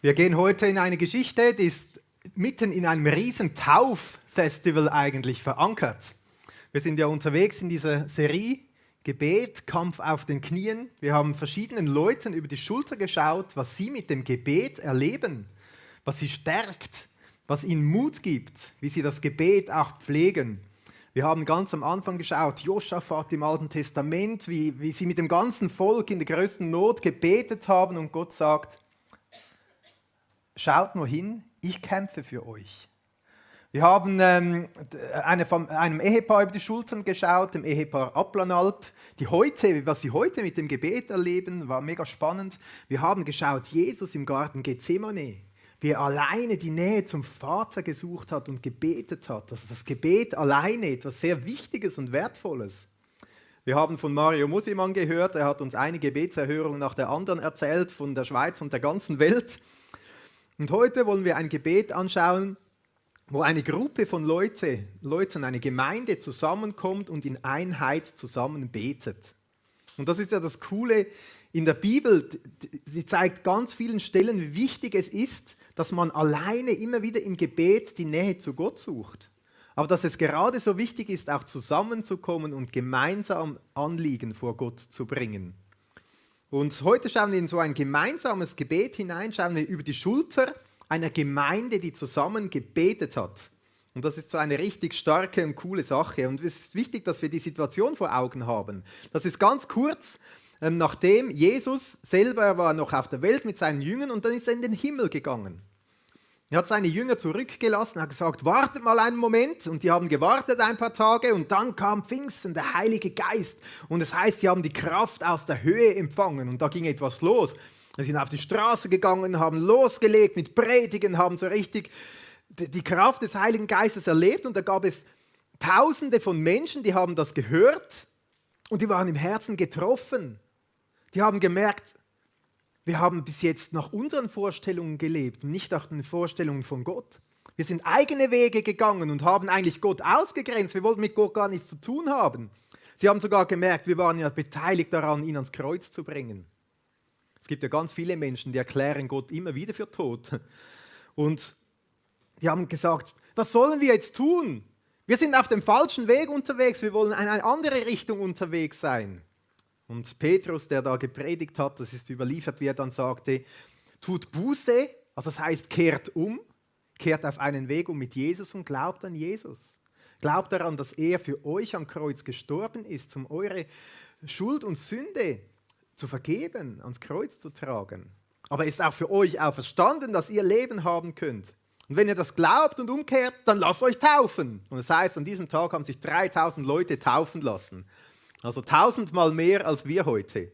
Wir gehen heute in eine Geschichte, die ist mitten in einem riesen Tauffestival eigentlich verankert. Wir sind ja unterwegs in dieser Serie Gebet, Kampf auf den Knien. Wir haben verschiedenen Leuten über die Schulter geschaut, was sie mit dem Gebet erleben, was sie stärkt, was ihnen Mut gibt, wie sie das Gebet auch pflegen. Wir haben ganz am Anfang geschaut, Josaphat im Alten Testament, wie sie mit dem ganzen Volk in der größten Not gebetet haben und Gott sagt, schaut nur hin, ich kämpfe für euch. Wir haben einem Ehepaar über die Schultern geschaut, dem Ehepaar Applanalp, was sie heute mit dem Gebet erleben, war mega spannend. Wir haben geschaut, Jesus im Garten Gethsemane, wie er alleine die Nähe zum Vater gesucht hat und gebetet hat. Also das Gebet alleine, etwas sehr Wichtiges und Wertvolles. Wir haben von Mario Musimann gehört, er hat uns eine Gebetserhörung nach der anderen erzählt, von der Schweiz und der ganzen Welt. Und heute wollen wir ein Gebet anschauen, wo eine Gruppe von Leuten, eine Gemeinde zusammenkommt und in Einheit zusammen betet. Und das ist ja das Coole in der Bibel, sie zeigt ganz vielen Stellen, wie wichtig es ist, dass man alleine immer wieder im Gebet die Nähe zu Gott sucht. Aber dass es gerade so wichtig ist, auch zusammenzukommen und gemeinsam Anliegen vor Gott zu bringen. Und heute schauen wir in so ein gemeinsames Gebet hinein, schauen wir über die Schulter einer Gemeinde, die zusammen gebetet hat. Und das ist so eine richtig starke und coole Sache. Und es ist wichtig, dass wir die Situation vor Augen haben. Das ist ganz kurz, nachdem Jesus selber war noch auf der Welt mit seinen Jüngern und dann ist er in den Himmel gegangen. Er hat seine Jünger zurückgelassen, hat gesagt, wartet mal einen Moment. Und die haben gewartet ein paar Tage und dann kam Pfingsten, der Heilige Geist. Und das heißt, sie haben die Kraft aus der Höhe empfangen und da ging etwas los. Sie sind auf die Straße gegangen, haben losgelegt mit Predigen, haben so richtig die Kraft des Heiligen Geistes erlebt. Und da gab es Tausende von Menschen, die haben das gehört und die waren im Herzen getroffen. Die haben gemerkt, wir haben bis jetzt nach unseren Vorstellungen gelebt und nicht nach den Vorstellungen von Gott. Wir sind eigene Wege gegangen und haben eigentlich Gott ausgegrenzt. Wir wollten mit Gott gar nichts zu tun haben. Sie haben sogar gemerkt, wir waren ja beteiligt daran, ihn ans Kreuz zu bringen. Es gibt ja ganz viele Menschen, die erklären Gott immer wieder für tot. Und die haben gesagt, was sollen wir jetzt tun? Wir sind auf dem falschen Weg unterwegs, wir wollen in eine andere Richtung unterwegs sein. Und Petrus, der da gepredigt hat, das ist überliefert, wie er dann sagte, tut Buße, also das heißt kehrt um, kehrt auf einen Weg um mit Jesus und glaubt an Jesus. Glaubt daran, dass er für euch am Kreuz gestorben ist, um eure Schuld und Sünde zu vergeben, ans Kreuz zu tragen. Aber er ist auch für euch auferstanden, dass ihr Leben haben könnt. Und wenn ihr das glaubt und umkehrt, dann lasst euch taufen. Und das heißt, an diesem Tag haben sich 3000 Leute taufen lassen. Also 1000-mal mehr als wir heute.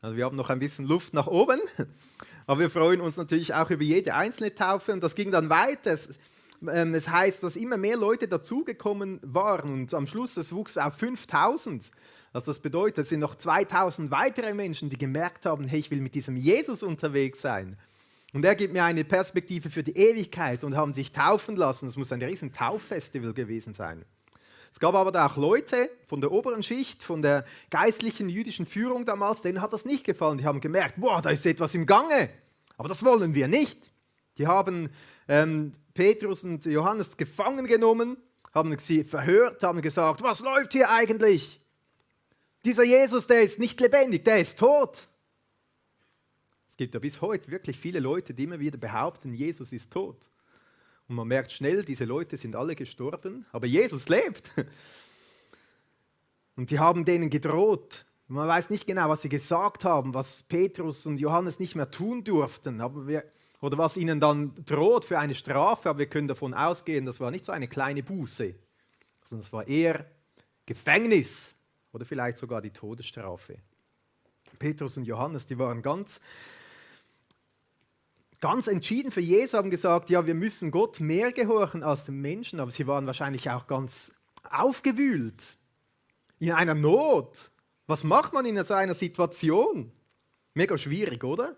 Also wir haben noch ein bisschen Luft nach oben, aber wir freuen uns natürlich auch über jede einzelne Taufe. Und das ging dann weiter. Es heißt, dass immer mehr Leute dazugekommen waren und am Schluss es wuchs auf 5000. Also das bedeutet, es sind noch 2000 weitere Menschen, die gemerkt haben, hey, ich will mit diesem Jesus unterwegs sein. Und er gibt mir eine Perspektive für die Ewigkeit und haben sich taufen lassen. Das muss ein riesen Tauffestival gewesen sein. Es gab aber da auch Leute von der oberen Schicht, von der geistlichen jüdischen Führung damals, denen hat das nicht gefallen. Die haben gemerkt, boah, da ist etwas im Gange, aber das wollen wir nicht. Die haben Petrus und Johannes gefangen genommen, haben sie verhört, haben gesagt, was läuft hier eigentlich? Dieser Jesus, der ist nicht lebendig, der ist tot. Es gibt ja bis heute wirklich viele Leute, die immer wieder behaupten, Jesus ist tot. Und man merkt schnell, diese Leute sind alle gestorben, aber Jesus lebt. Und die haben denen gedroht. Man weiß nicht genau, was sie gesagt haben, was Petrus und Johannes nicht mehr tun durften, oder was ihnen dann droht für eine Strafe. Aber wir können davon ausgehen, das war nicht so eine kleine Buße, sondern es war eher Gefängnis oder vielleicht sogar die Todesstrafe. Petrus und Johannes, die waren ganz entschieden für Jesus, haben gesagt, ja, wir müssen Gott mehr gehorchen als den Menschen, aber sie waren wahrscheinlich auch ganz aufgewühlt, in einer Not. Was macht man in so einer Situation? Mega schwierig, oder?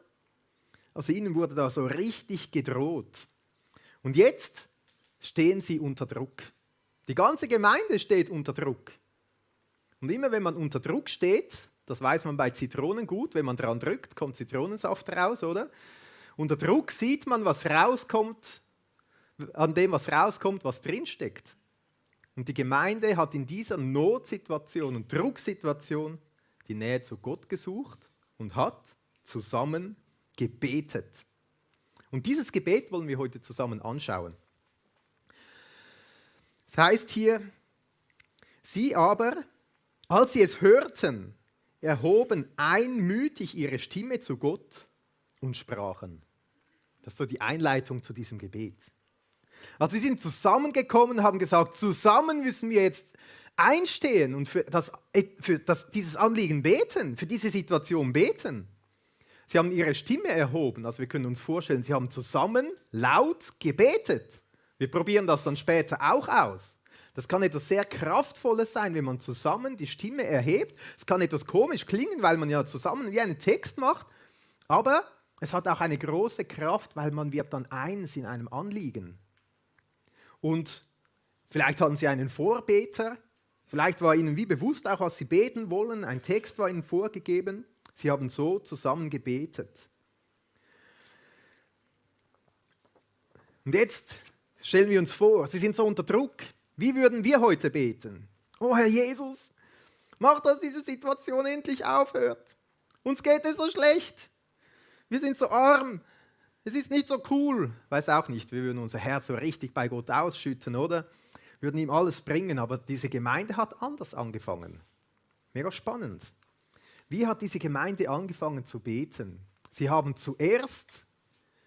Also ihnen wurde da so richtig gedroht. Und jetzt stehen sie unter Druck. Die ganze Gemeinde steht unter Druck. Und immer wenn man unter Druck steht, das weiß man bei Zitronen gut, wenn man dran drückt, kommt Zitronensaft raus, oder? Unter Druck sieht man, was rauskommt, an dem, was rauskommt, was drinsteckt. Und die Gemeinde hat in dieser Notsituation und Drucksituation die Nähe zu Gott gesucht und hat zusammen gebetet. Und dieses Gebet wollen wir heute zusammen anschauen. Es heißt hier, sie aber, als sie es hörten, erhoben einmütig ihre Stimme zu Gott und sprachen. Das ist so die Einleitung zu diesem Gebet. Also sie sind zusammengekommen und haben gesagt, zusammen müssen wir jetzt einstehen und für dieses Anliegen beten, für diese Situation beten. Sie haben ihre Stimme erhoben, also wir können uns vorstellen, sie haben zusammen laut gebetet. Wir probieren das dann später auch aus. Das kann etwas sehr Kraftvolles sein, wenn man zusammen die Stimme erhebt. Es kann etwas komisch klingen, weil man ja zusammen wie einen Text macht, aber es hat auch eine große Kraft, weil man wird dann eins in einem Anliegen. Und vielleicht hatten sie einen Vorbeter, vielleicht war ihnen wie bewusst auch, was sie beten wollen, ein Text war ihnen vorgegeben. Sie haben so zusammen gebetet. Und jetzt stellen wir uns vor, sie sind so unter Druck. Wie würden wir heute beten? Oh Herr Jesus, mach, dass diese Situation endlich aufhört. Uns geht es so schlecht. Wir sind so arm. Es ist nicht so cool. Weiß auch nicht, wir würden unser Herz so richtig bei Gott ausschütten, oder? Wir würden ihm alles bringen, aber diese Gemeinde hat anders angefangen. Mega spannend. Wie hat diese Gemeinde angefangen zu beten? Sie haben zuerst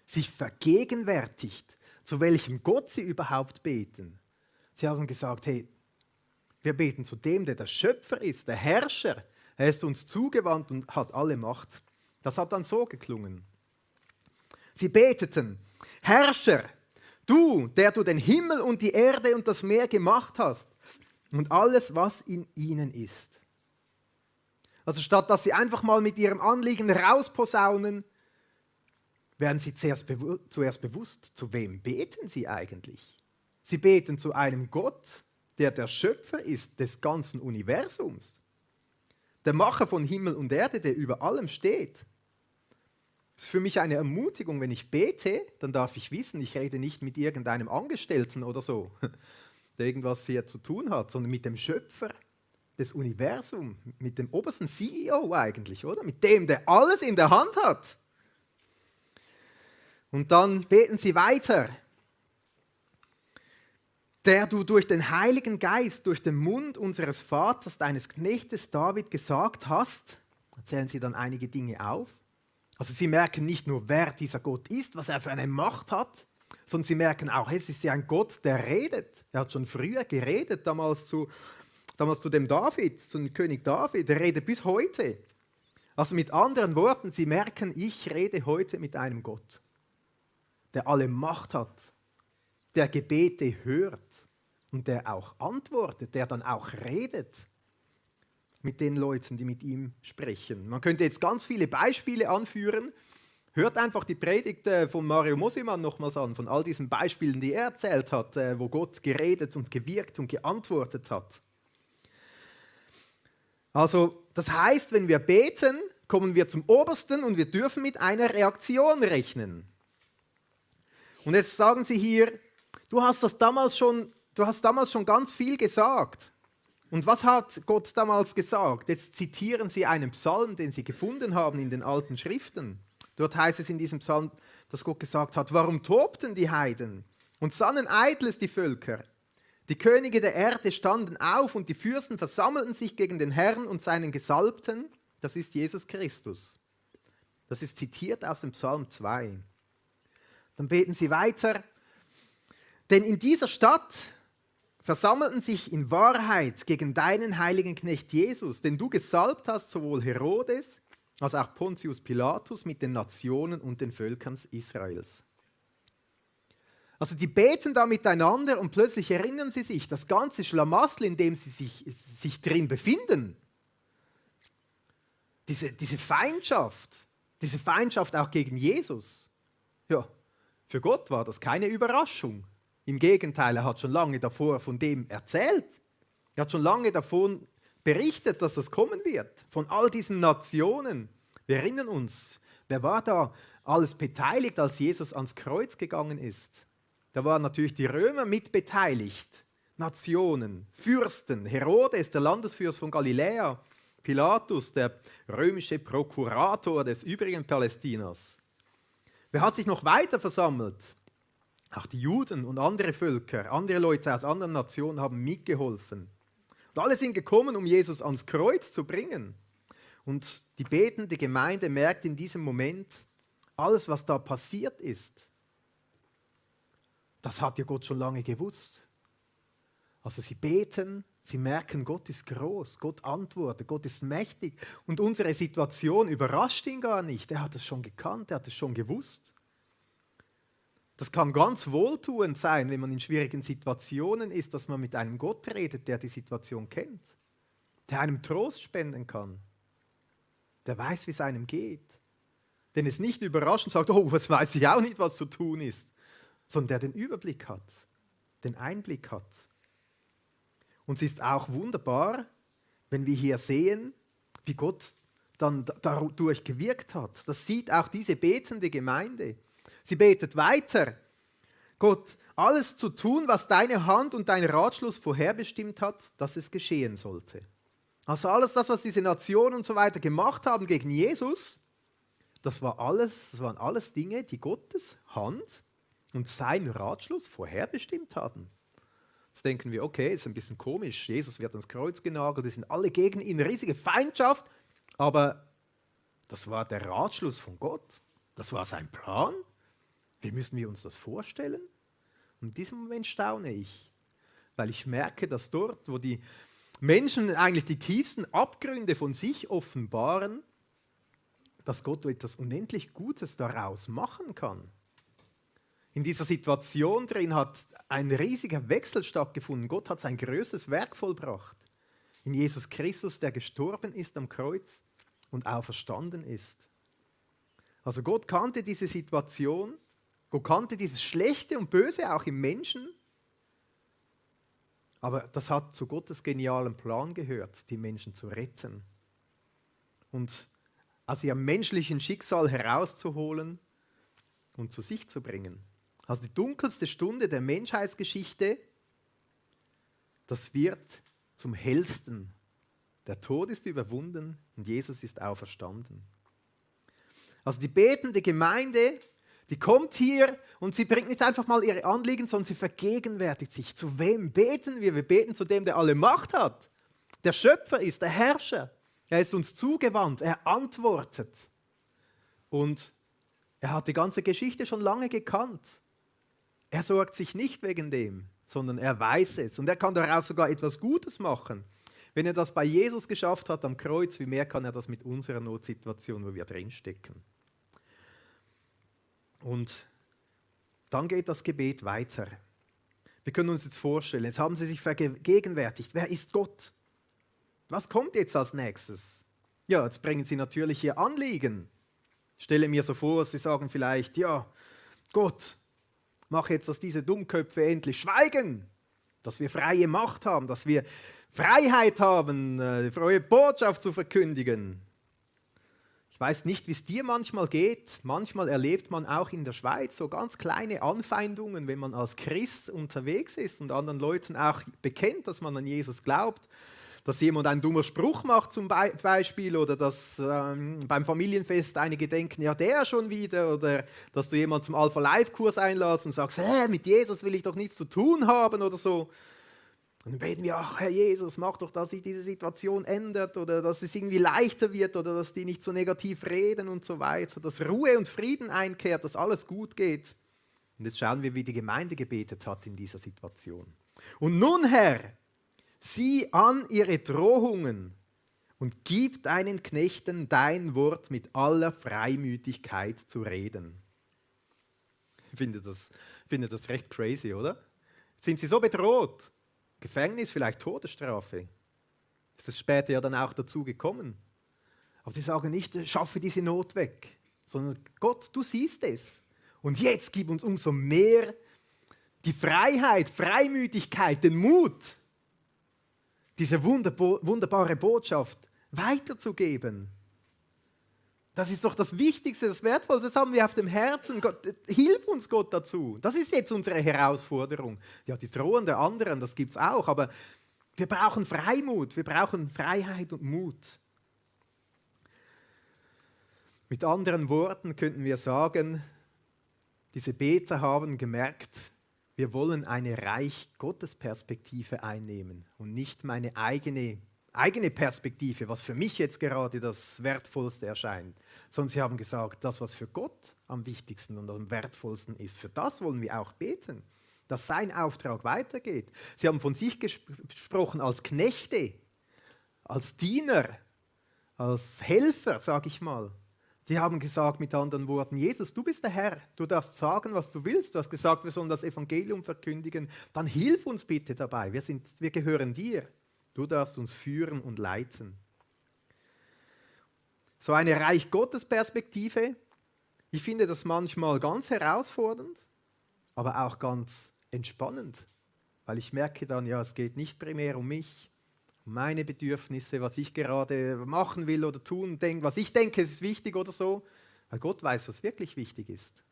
sich vergegenwärtigt, zu welchem Gott sie überhaupt beten. Sie haben gesagt, hey, wir beten zu dem, der der Schöpfer ist, der Herrscher. Er ist uns zugewandt und hat alle Macht. Das hat dann so geklungen. Sie beteten, Herrscher, du, der du den Himmel und die Erde und das Meer gemacht hast und alles, was in ihnen ist. Also statt dass sie einfach mal mit ihrem Anliegen rausposaunen, werden sie zuerst bewusst, zu wem beten sie eigentlich? Sie beten zu einem Gott, der der Schöpfer ist des ganzen Universums. Der Macher von Himmel und Erde, der über allem steht. Das ist für mich eine Ermutigung, wenn ich bete, dann darf ich wissen, ich rede nicht mit irgendeinem Angestellten oder so, der irgendwas hier zu tun hat, sondern mit dem Schöpfer des Universums, mit dem obersten CEO eigentlich, oder? Mit dem, der alles in der Hand hat. Und dann beten sie weiter. Der du durch den Heiligen Geist, durch den Mund unseres Vaters, deines Knechtes David gesagt hast, zählen sie dann einige Dinge auf. Also sie merken nicht nur, wer dieser Gott ist, was er für eine Macht hat, sondern sie merken auch, es ist ja ein Gott, der redet. Er hat schon früher geredet, damals zu dem David, zu dem König David. Er redet bis heute. Also mit anderen Worten, sie merken, ich rede heute mit einem Gott, der alle Macht hat, der Gebete hört und der auch antwortet, der dann auch redet mit den Leuten, die mit ihm sprechen. Man könnte jetzt ganz viele Beispiele anführen. Hört einfach die Predigt von Mario Mosimann nochmals an, von all diesen Beispielen, die er erzählt hat, wo Gott geredet und gewirkt und geantwortet hat. Also das heißt, wenn wir beten, kommen wir zum Obersten und wir dürfen mit einer Reaktion rechnen. Und jetzt sagen sie hier, du hast damals schon ganz viel gesagt. Und was hat Gott damals gesagt? Jetzt zitieren sie einen Psalm, den sie gefunden haben in den alten Schriften. Dort heißt es in diesem Psalm, dass Gott gesagt hat, warum tobten die Heiden und sannen Eitles die Völker? Die Könige der Erde standen auf und die Fürsten versammelten sich gegen den Herrn und seinen Gesalbten. Das ist Jesus Christus. Das ist zitiert aus dem Psalm 2. Dann beten sie weiter. Denn in dieser Stadt versammelten sich in Wahrheit gegen deinen heiligen Knecht Jesus, den du gesalbt hast, sowohl Herodes als auch Pontius Pilatus mit den Nationen und den Völkern Israels. Also die beten da miteinander und plötzlich erinnern sie sich, das ganze Schlamassel, in dem sie sich drin befinden, diese Feindschaft auch gegen Jesus, ja, für Gott war das keine Überraschung. Im Gegenteil, er hat schon lange davor von dem erzählt. Er hat schon lange davon berichtet, dass das kommen wird. Von all diesen Nationen. Wir erinnern uns, Wer war da alles beteiligt, als Jesus ans Kreuz gegangen ist? Da waren natürlich die Römer mit beteiligt. Nationen, Fürsten, Herodes, der Landesfürst von Galiläa, Pilatus, der römische Prokurator des übrigen Palästinas. Wer hat sich noch weiter versammelt? Auch die Juden und andere Völker, andere Leute aus anderen Nationen haben mitgeholfen. Und alle sind gekommen, um Jesus ans Kreuz zu bringen. Und die betende Gemeinde merkt in diesem Moment, alles, was da passiert ist, das hat ja Gott schon lange gewusst. Also sie beten, sie merken, Gott ist groß, Gott antwortet, Gott ist mächtig. Und unsere Situation überrascht ihn gar nicht. Er hat es schon gekannt, er hat es schon gewusst. Das kann ganz wohltuend sein, wenn man in schwierigen Situationen ist, dass man mit einem Gott redet, der die Situation kennt, der einem Trost spenden kann, der weiß, wie es einem geht. Den es nicht überrascht und sagt, oh, das weiß ich auch nicht, was zu tun ist, sondern der den Überblick hat, den Einblick hat. Und es ist auch wunderbar, wenn wir hier sehen, wie Gott dann dadurch gewirkt hat. Das sieht auch diese betende Gemeinde. Sie betet weiter. Gott, alles zu tun, was deine Hand und dein Ratschluss vorherbestimmt hat, dass es geschehen sollte. Also alles das, was diese Nationen und so weiter gemacht haben gegen Jesus, das waren alles Dinge, die Gottes Hand und sein Ratschluss vorherbestimmt haben. Jetzt denken wir, okay, ist ein bisschen komisch, Jesus wird ans Kreuz genagelt, die sind alle gegen ihn, eine riesige Feindschaft, aber das war der Ratschluss von Gott, das war sein Plan. Wie müssen wir uns das vorstellen? Und in diesem Moment staune ich, weil ich merke, dass dort, wo die Menschen eigentlich die tiefsten Abgründe von sich offenbaren, dass Gott etwas unendlich Gutes daraus machen kann. In dieser Situation drin hat ein riesiger Wechsel stattgefunden. Gott hat sein größtes Werk vollbracht. In Jesus Christus, der gestorben ist am Kreuz und auferstanden ist. Also Gott kannte diese Situation, Gott kannte dieses Schlechte und Böse auch im Menschen, aber das hat zu Gottes genialem Plan gehört, die Menschen zu retten und aus ihrem menschlichen Schicksal herauszuholen und zu sich zu bringen. Also die dunkelste Stunde der Menschheitsgeschichte, das wird zum hellsten. Der Tod ist überwunden und Jesus ist auferstanden. Also die betende Gemeinde, die kommt hier und sie bringt nicht einfach mal ihre Anliegen, sondern sie vergegenwärtigt sich. Zu wem beten wir? Wir beten zu dem, der alle Macht hat. Der Schöpfer ist, der Herrscher. Er ist uns zugewandt, er antwortet. Und er hat die ganze Geschichte schon lange gekannt. Er sorgt sich nicht wegen dem, sondern er weiß es. Und er kann daraus sogar etwas Gutes machen. Wenn er das bei Jesus geschafft hat am Kreuz, wie mehr kann er das mit unserer Notsituation, wo wir drinstecken. Und dann geht das Gebet weiter. Wir können uns jetzt vorstellen, jetzt haben sie sich vergegenwärtigt, wer ist Gott? Was kommt jetzt als nächstes? Ja, jetzt bringen sie natürlich ihr Anliegen. Ich stelle mir so vor, sie sagen vielleicht, ja, Gott, mach jetzt, dass diese Dummköpfe endlich schweigen, dass wir freie Macht haben, dass wir Freiheit haben, die frohe Botschaft zu verkündigen. Ich weiß nicht, wie es dir manchmal geht. Manchmal erlebt man auch in der Schweiz so ganz kleine Anfeindungen, wenn man als Christ unterwegs ist und anderen Leuten auch bekennt, dass man an Jesus glaubt. Dass jemand einen dummen Spruch macht zum Beispiel oder dass beim Familienfest einige denken, ja der schon wieder, oder dass du jemanden zum Alpha-Life-Kurs einladest und sagst, mit Jesus will ich doch nichts zu tun haben oder so. Und dann beten wir, ach Herr Jesus, mach doch, dass sich diese Situation ändert oder dass es irgendwie leichter wird oder dass die nicht so negativ reden und so weiter, dass Ruhe und Frieden einkehrt, dass alles gut geht. Und jetzt schauen wir, wie die Gemeinde gebetet hat in dieser Situation. Und nun, Herr, sieh an ihre Drohungen und gib deinen Knechten dein Wort mit aller Freimütigkeit zu reden. Ich finde das recht crazy, oder? Sind sie so bedroht? Gefängnis, vielleicht Todesstrafe. Ist es später ja dann auch dazu gekommen. Aber sie sagen nicht, schaffe diese Not weg, sondern Gott, du siehst es. Und jetzt gib uns umso mehr die Freiheit, Freimütigkeit, den Mut, diese wunderbare Botschaft weiterzugeben. Das ist doch das Wichtigste, das Wertvollste, das haben wir auf dem Herzen. Gott, hilf uns Gott dazu. Das ist jetzt unsere Herausforderung. Ja, die Drohungen der anderen, das gibt es auch, aber wir brauchen Freimut, wir brauchen Freiheit und Mut. Mit anderen Worten könnten wir sagen, diese Beter haben gemerkt, wir wollen eine Reich-Gottes-Perspektive einnehmen und nicht meine eigene Perspektive, was für mich jetzt gerade das Wertvollste erscheint. Sondern sie haben gesagt, das, was für Gott am wichtigsten und am wertvollsten ist, für das wollen wir auch beten, dass sein Auftrag weitergeht. Sie haben von sich gesprochen als Knechte, als Diener, als Helfer, sage ich mal. Die haben gesagt mit anderen Worten, Jesus, du bist der Herr, du darfst sagen, was du willst. Du hast gesagt, wir sollen das Evangelium verkündigen. Dann hilf uns bitte dabei, wir gehören dir. Du darfst uns führen und leiten. So eine Reich-Gottes-Perspektive, ich finde das manchmal ganz herausfordernd, aber auch ganz entspannend, weil ich merke dann, ja, es geht nicht primär um mich, um meine Bedürfnisse, was ich gerade machen will oder tun denke, was ich denke, es ist wichtig oder so, weil Gott weiß, was wirklich wichtig ist.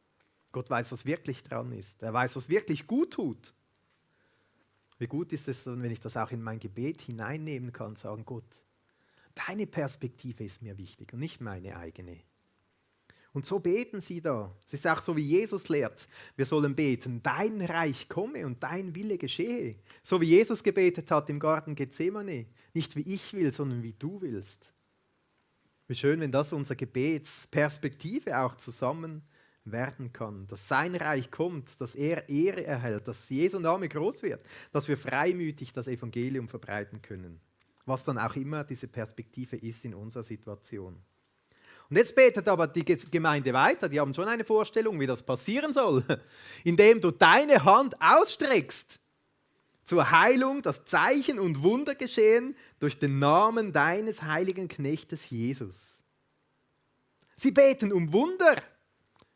Gott weiß, was wirklich dran ist. Er weiß, was wirklich gut tut. Wie gut ist es dann, wenn ich das auch in mein Gebet hineinnehmen kann, sagen, Gott, deine Perspektive ist mir wichtig und nicht meine eigene. Und so beten sie da. Es ist auch so, wie Jesus lehrt. Wir sollen beten, dein Reich komme und dein Wille geschehe. So wie Jesus gebetet hat im Garten Gethsemane. Nicht wie ich will, sondern wie du willst. Wie schön, wenn das unsere Gebetsperspektive auch zusammen werden kann. Dass sein Reich kommt, dass er Ehre erhält, dass Jesu Name groß wird, dass wir freimütig das Evangelium verbreiten können. Was dann auch immer diese Perspektive ist in unserer Situation. Und jetzt betet aber die Gemeinde weiter, die haben schon eine Vorstellung, wie das passieren soll, indem du deine Hand ausstreckst zur Heilung, das Zeichen und Wunder geschehen durch den Namen deines heiligen Knechtes Jesus. Sie beten um Wunder.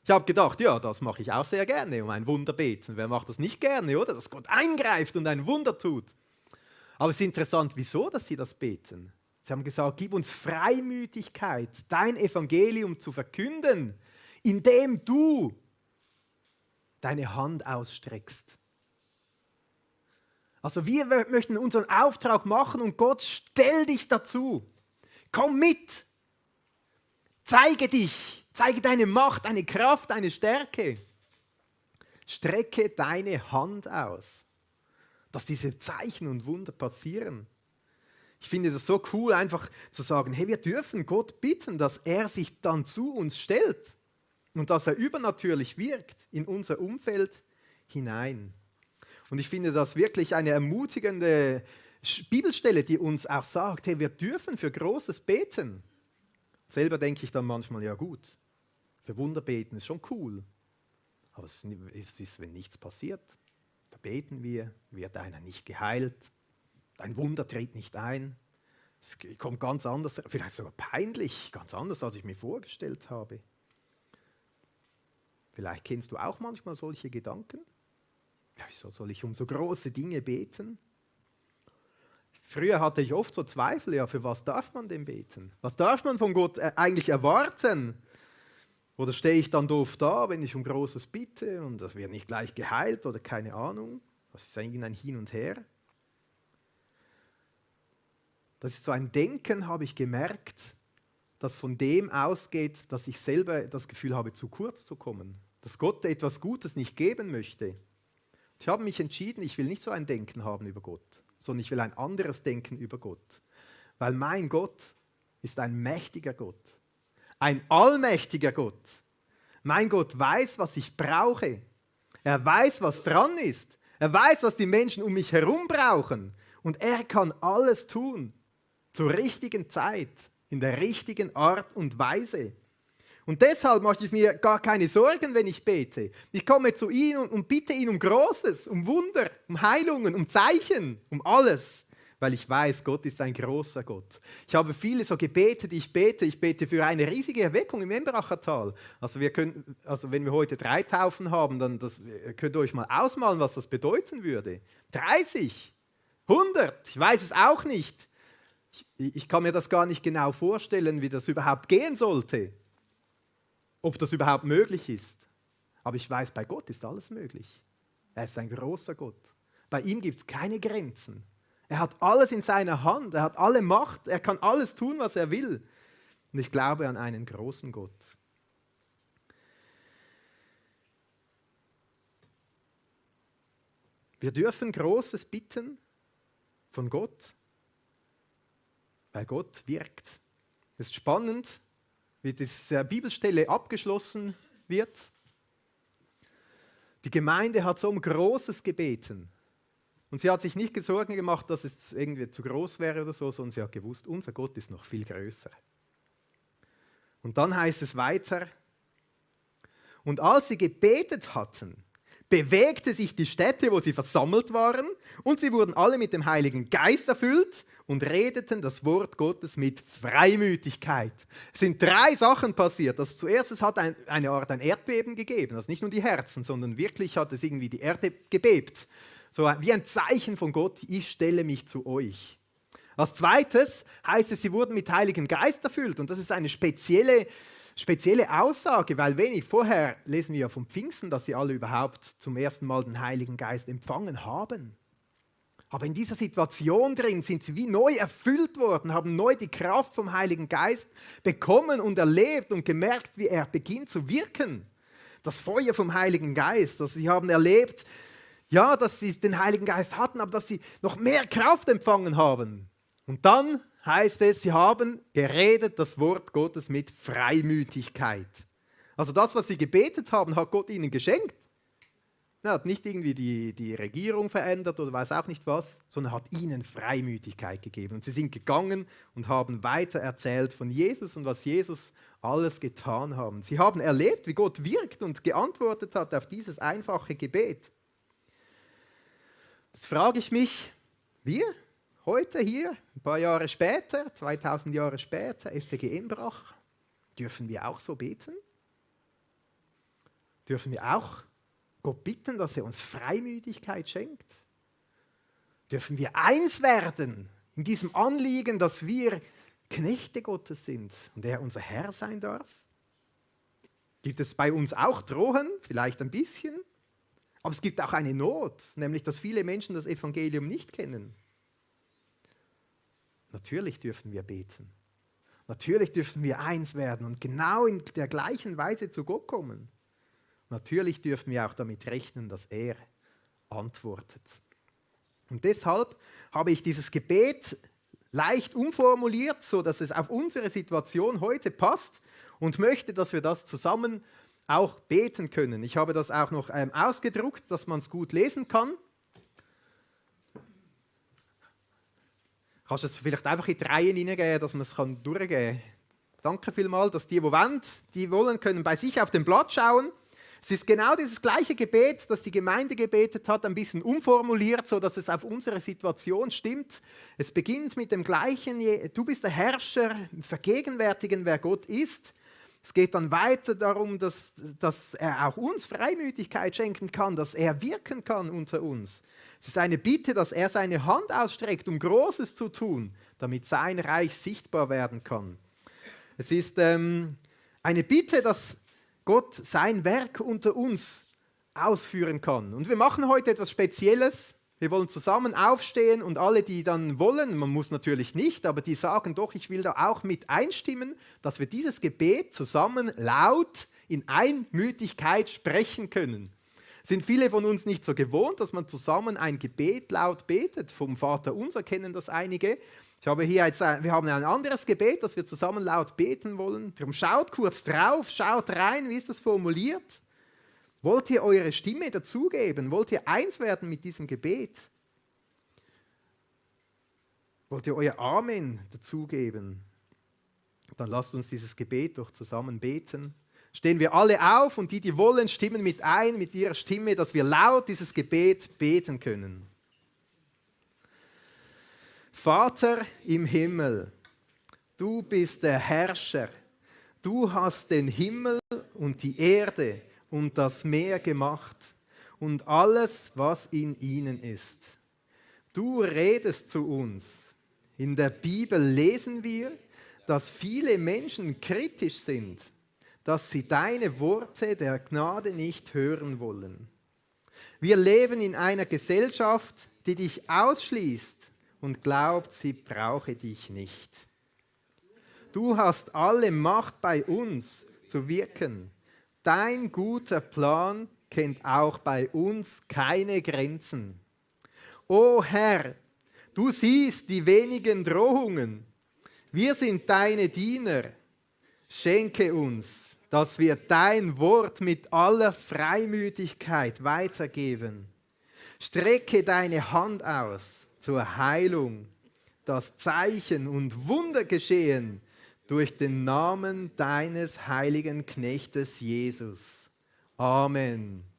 Ich habe gedacht, ja, das mache ich auch sehr gerne, um ein Wunder beten. Wer macht das nicht gerne, oder? Dass Gott eingreift und ein Wunder tut. Aber es ist interessant, wieso, dass sie das beten. Sie haben gesagt, gib uns Freimütigkeit, dein Evangelium zu verkünden, indem du deine Hand ausstreckst. Also wir möchten unseren Auftrag machen und Gott, stell dich dazu. Komm mit. Zeige dich. Zeige deine Macht, deine Kraft, deine Stärke. Strecke deine Hand aus, dass diese Zeichen und Wunder passieren. Ich finde das so cool, einfach zu sagen, hey, wir dürfen Gott bitten, dass er sich dann zu uns stellt und dass er übernatürlich wirkt in unser Umfeld hinein. Und ich finde das wirklich eine ermutigende Bibelstelle, die uns auch sagt, hey, wir dürfen für Großes beten. Selber denke ich dann manchmal, ja gut, für Wunder beten ist schon cool. Aber es ist, wenn nichts passiert, da beten wir, wird einer nicht geheilt. Ein Wunder tritt nicht ein. Es kommt ganz anders, vielleicht sogar peinlich, ganz anders, als ich mir vorgestellt habe. Vielleicht kennst du auch manchmal solche Gedanken. Ja, wieso soll ich um so große Dinge beten? Früher hatte ich oft so Zweifel, ja, für was darf man denn beten? Was darf man von Gott eigentlich erwarten? Oder stehe ich dann doof da, wenn ich um Großes bitte und das wird nicht gleich geheilt oder keine Ahnung? Das ist eigentlich ein Hin und Her. Das ist so ein Denken, habe ich gemerkt, das von dem ausgeht, dass ich selber das Gefühl habe, zu kurz zu kommen. Dass Gott etwas Gutes nicht geben möchte. Ich habe mich entschieden, ich will nicht so ein Denken haben über Gott, sondern ich will ein anderes Denken über Gott. Weil mein Gott ist ein mächtiger Gott. Ein allmächtiger Gott. Mein Gott weiß, was ich brauche. Er weiß, was dran ist. Er weiß, was die Menschen um mich herum brauchen. Und er kann alles tun. Zur richtigen Zeit. In der richtigen Art und Weise. Und deshalb mache ich mir gar keine Sorgen, wenn ich bete. Ich komme zu ihm und bitte ihn um Großes, um Wunder, um Heilungen, um Zeichen, um alles. Weil ich weiß, Gott ist ein großer Gott. Ich habe viele so Gebete, die ich bete für eine riesige Erweckung im Embracher Tal. Also wenn wir heute 3 Taufen haben, dann könnt ihr euch mal ausmalen, was das bedeuten würde. 30, 100, ich weiß es auch nicht. Ich kann mir das gar nicht genau vorstellen, wie das überhaupt gehen sollte. ob das überhaupt möglich ist. Aber ich weiß, bei Gott ist alles möglich. Er ist ein großer Gott. Bei ihm gibt es keine Grenzen. Er hat alles in seiner Hand, er hat alle Macht, er kann alles tun, was er will. Und ich glaube an einen großen Gott. Wir dürfen Großes bitten von Gott, weil Gott wirkt. Es ist spannend, wie diese Bibelstelle abgeschlossen wird. Die Gemeinde hat so um Großes gebeten. Und sie hat sich nicht Sorgen gemacht, dass es irgendwie zu groß wäre oder so, sondern sie hat gewusst, unser Gott ist noch viel größer. Und dann heißt es weiter, und als sie gebetet hatten, bewegte sich die Stätte, wo sie versammelt waren, und sie wurden alle mit dem Heiligen Geist erfüllt und redeten das Wort Gottes mit Freimütigkeit. Es sind 3 Sachen passiert. Also zuerst, es hat eine Art ein Erdbeben gegeben, also nicht nur die Herzen, sondern wirklich hat es irgendwie die Erde gebebt. So wie ein Zeichen von Gott, ich stelle mich zu euch. Als zweites heißt es, sie wurden mit Heiligem Geist erfüllt, und das ist eine spezielle Aussage, weil wenig vorher lesen wir ja vom Pfingsten, dass sie alle überhaupt zum ersten Mal den Heiligen Geist empfangen haben. Aber in dieser Situation drin sind sie wie neu erfüllt worden, haben neu die Kraft vom Heiligen Geist bekommen und erlebt und gemerkt, wie er beginnt zu wirken. Das Feuer vom Heiligen Geist, also sie haben erlebt, ja, dass sie den Heiligen Geist hatten, aber dass sie noch mehr Kraft empfangen haben. Und dann heißt es, sie haben geredet das Wort Gottes mit Freimütigkeit. Also das, was sie gebetet haben, hat Gott ihnen geschenkt. Er hat nicht irgendwie die Regierung verändert oder weiß auch nicht was, sondern hat ihnen Freimütigkeit gegeben. Und sie sind gegangen und haben weiter erzählt von Jesus und was Jesus alles getan hat. Sie haben erlebt, wie Gott wirkt und geantwortet hat auf dieses einfache Gebet. Jetzt frage ich mich, wir heute hier, ein paar Jahre später, 2000 Jahre später, FG Embrach, dürfen wir auch so beten? Dürfen wir auch Gott bitten, dass er uns Freimütigkeit schenkt? Dürfen wir eins werden in diesem Anliegen, dass wir Knechte Gottes sind und er unser Herr sein darf? Gibt es bei uns auch Drohen? Vielleicht ein bisschen. Aber es gibt auch eine Not, nämlich dass viele Menschen das Evangelium nicht kennen. Natürlich dürfen wir beten. Natürlich dürfen wir eins werden und genau in der gleichen Weise zu Gott kommen. Natürlich dürfen wir auch damit rechnen, dass er antwortet. Und deshalb habe ich dieses Gebet leicht umformuliert, sodass es auf unsere Situation heute passt und möchte, dass wir das zusammen auch beten können. Ich habe das auch noch ausgedruckt, dass man es gut lesen kann. Kannst du es vielleicht einfach in die Reihen hineingeben, dass man es durchgehen kann? Danke vielmals, dass die wollen, können bei sich auf dem Blatt schauen. Es ist genau dieses gleiche Gebet, das die Gemeinde gebetet hat, ein bisschen umformuliert, sodass es auf unsere Situation stimmt. Es beginnt mit dem gleichen, du bist der Herrscher, vergegenwärtigen, wer Gott ist. Es geht dann weiter darum, dass er auch uns Freimütigkeit schenken kann, dass er wirken kann unter uns. Es ist eine Bitte, dass er seine Hand ausstreckt, um Großes zu tun, damit sein Reich sichtbar werden kann. Es ist eine Bitte, dass Gott sein Werk unter uns ausführen kann. Und wir machen heute etwas Spezielles. Wir wollen zusammen aufstehen und alle, die dann wollen, man muss natürlich nicht, aber die sagen doch, ich will da auch mit einstimmen, dass wir dieses Gebet zusammen laut in Einmütigkeit sprechen können. Sind viele von uns nicht so gewohnt, dass man zusammen ein Gebet laut betet. Vom Vater Unser kennen das einige. Wir haben ein anderes Gebet, das wir zusammen laut beten wollen. Darum schaut kurz drauf, schaut rein, wie ist das formuliert. Wollt ihr eure Stimme dazugeben? Wollt ihr eins werden mit diesem Gebet? Wollt ihr euer Amen dazugeben? Dann lasst uns dieses Gebet doch zusammen beten. Stehen wir alle auf und die wollen, stimmen mit ein mit ihrer Stimme, dass wir laut dieses Gebet beten können. Vater im Himmel, du bist der Herrscher. Du hast den Himmel und die Erde und das Meer gemacht und alles, was in ihnen ist. Du redest zu uns. In der Bibel lesen wir, dass viele Menschen kritisch sind, dass sie deine Worte der Gnade nicht hören wollen. Wir leben in einer Gesellschaft, die dich ausschließt und glaubt, sie brauche dich nicht. Du hast alle Macht bei uns zu wirken. Dein guter Plan kennt auch bei uns keine Grenzen. O Herr, du siehst die wenigen Drohungen. Wir sind deine Diener. Schenke uns, dass wir dein Wort mit aller Freimütigkeit weitergeben. Strecke deine Hand aus zur Heilung, dass Zeichen und Wunder geschehen durch den Namen deines heiligen Knechtes Jesus. Amen.